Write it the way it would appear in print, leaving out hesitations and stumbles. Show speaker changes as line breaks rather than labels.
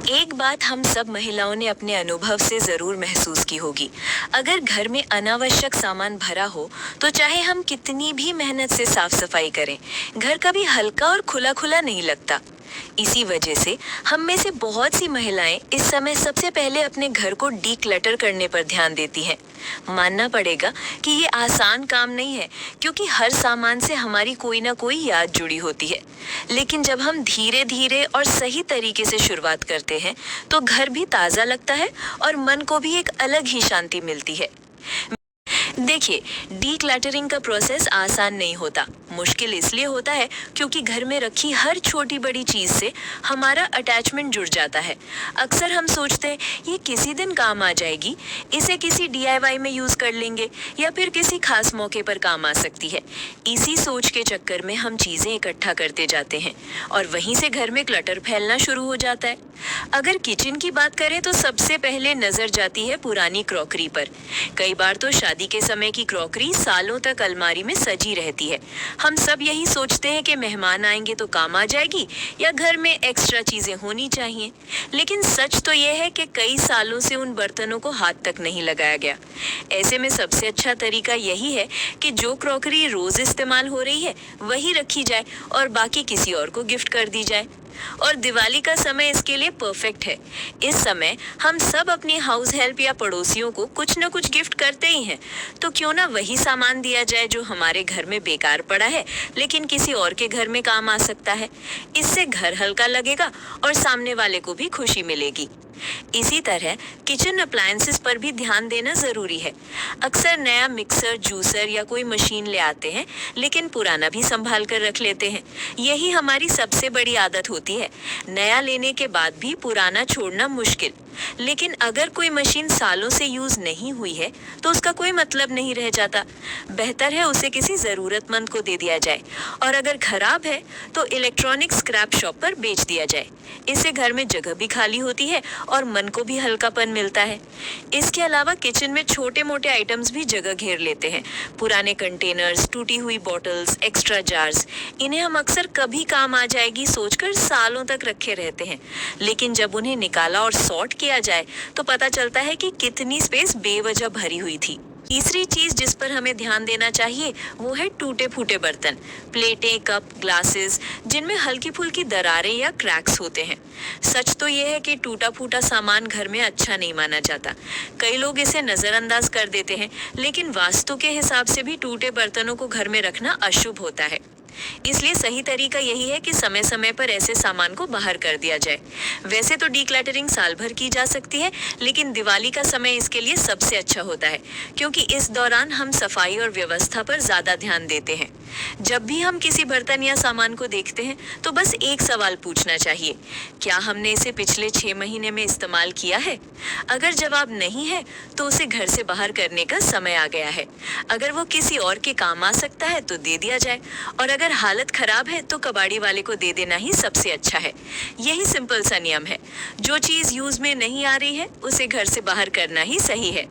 एक बात हम सब महिलाओं ने अपने अनुभव से जरूर महसूस की होगी। अगर घर में अनावश्यक सामान भरा हो तो चाहे हम कितनी भी मेहनत से साफ सफाई करें, घर कभी हल्का और खुला खुला नहीं लगता। इसी वजह से हम में से बहुत सी महिलाएं इस समय सबसे पहले अपने घर को डीक्लटर करने पर ध्यान देती हैं। मानना पड़ेगा कि ये आसान काम नहीं है, क्योंकि हर सामान से हमारी कोई ना कोई याद जुड़ी होती है। लेकिन जब हम धीरे धीरे और सही तरीके से शुरुआत करते हैं तो घर भी ताज़ा लगता है और मन को भी एक अलग ही शांति मिलती है। देखिए, डीक्लटरिंग का प्रोसेस आसान नहीं होता। मुश्किल इसलिए होता है क्योंकि घर में रखी हर छोटी बड़ी चीज से हमारा अटैचमेंट जुड़ जाता है। अक्सर हम सोचते हैं ये किसी दिन काम आ जाएगी, इसे किसी डीआईवाई में यूज कर लेंगे या फिर किसी खास मौके पर काम आ सकती है। इसी सोच के चक्कर में हम चीजें इकट्ठा करते जाते हैं और वहीं से घर में क्लटर फैलना शुरू हो जाता है। अगर किचन की बात करें तो सबसे पहले नजर जाती है पुरानी क्रॉकरी पर। कई बार तो शादी के समय की क्रॉकरी सालों तक अलमारी में सजी रहती है। हम सब यही सोचते हैं कि मेहमान आएंगे तो काम आ जाएगी या घर में एक्स्ट्रा चीजें होनी चाहिए। लेकिन सच तो यह है कि कई सालों से उन बर्तनों को हाथ तक नहीं लगाया गया। ऐसे में सबसे अच्छा तरीका यही है कि जो क्रॉकरी रोज इस्तेमाल हो रही है वही रखी जाए और बाकी किसी और को गिफ्ट कर दी जाए। और दिवाली का समय इसके लिए परफेक्ट है। इस समय हम सब अपनी हाउस हेल्प या पड़ोसियों को कुछ न कुछ गिफ्ट करते ही हैं, तो क्यों ना वही सामान दिया जाए जो हमारे घर में बेकार पड़ा है लेकिन किसी और के घर में काम आ सकता है। इससे घर हल्का लगेगा और सामने वाले को भी खुशी मिलेगी। इसी तरह किचन अप्लायंसेस पर भी ध्यान देना जरूरी है। अक्सर नया मिक्सर, जूसर या कोई मशीन ले आते हैं लेकिन पुराना भी संभाल कर रख लेते हैं। यही हमारी सबसे बड़ी आदत होती है। नया लेने के बाद भी पुराना छोड़ना मुश्किल। लेकिन अगर कोई मशीन सालों से यूज नहीं हुई है तो उसका कोई मतलब नहीं रह जाता। बेहतर है उसे किसी जरूरतमंद को दे दिया जाए और अगर खराब है तो इलेक्ट्रॉनिक स्क्रैप शॉप पर बेच दिया जाए। इससे घर में जगह भी खाली होती है और मन को भी हल्कापन मिलता है। इसके अलावा किचन में छोटे मोटे आइटम्स भी जगह घेर लेते हैं। पुराने कंटेनर्स, टूटी हुई बॉटल्स, एक्स्ट्रा जार्स, इन्हें हम अक्सर कभी काम आ जाएगी सोचकर सालों तक रखे रहते हैं। लेकिन जब उन्हें निकाला और सॉर्ट किया जाए तो पता चलता है कि कितनी स्पेस बेवजह भरी हुई थी। तीसरी चीज जिस पर हमें ध्यान देना चाहिए वो है टूटे फूटे बर्तन, प्लेटें, कप, ग्लासेस, जिनमें हल्की फुल्की दरारें या क्रैक्स होते हैं। सच तो ये है कि टूटा फूटा सामान घर में अच्छा नहीं माना जाता। कई लोग इसे नजरअंदाज कर देते हैं, लेकिन वास्तु के हिसाब से भी टूटे बर्तनों को घर में रखना अशुभ होता है। इसलिए सही तरीका यही है कि समय समय पर ऐसे सामान को बाहर कर दिया जाए। वैसे तो डीक्लटरिंग साल भर की जा सकती है, लेकिन दिवाली का समय इसके लिए सबसे अच्छा होता है, क्योंकि इस दौरान हम सफाई और व्यवस्था पर ज्यादा ध्यान देते हैं। जब भी हम किसी बर्तन या सामान को देखते हैं तो बस एक सवाल पूछना चाहिए, क्या हमने इसे पिछले 6 महीने में इस्तेमाल किया है? अगर जवाब नहीं है तो उसे घर से बाहर करने का समय आ गया है। अगर वो किसी और के काम आ सकता है तो दे दिया जाए और अगर हालत खराब है तो कबाड़ी वाले को दे देना ही सबसे अच्छा है। यही सिंपल सा नियम है। जो चीज यूज में नहीं आ रही है उसे घर से बाहर करना ही सही है।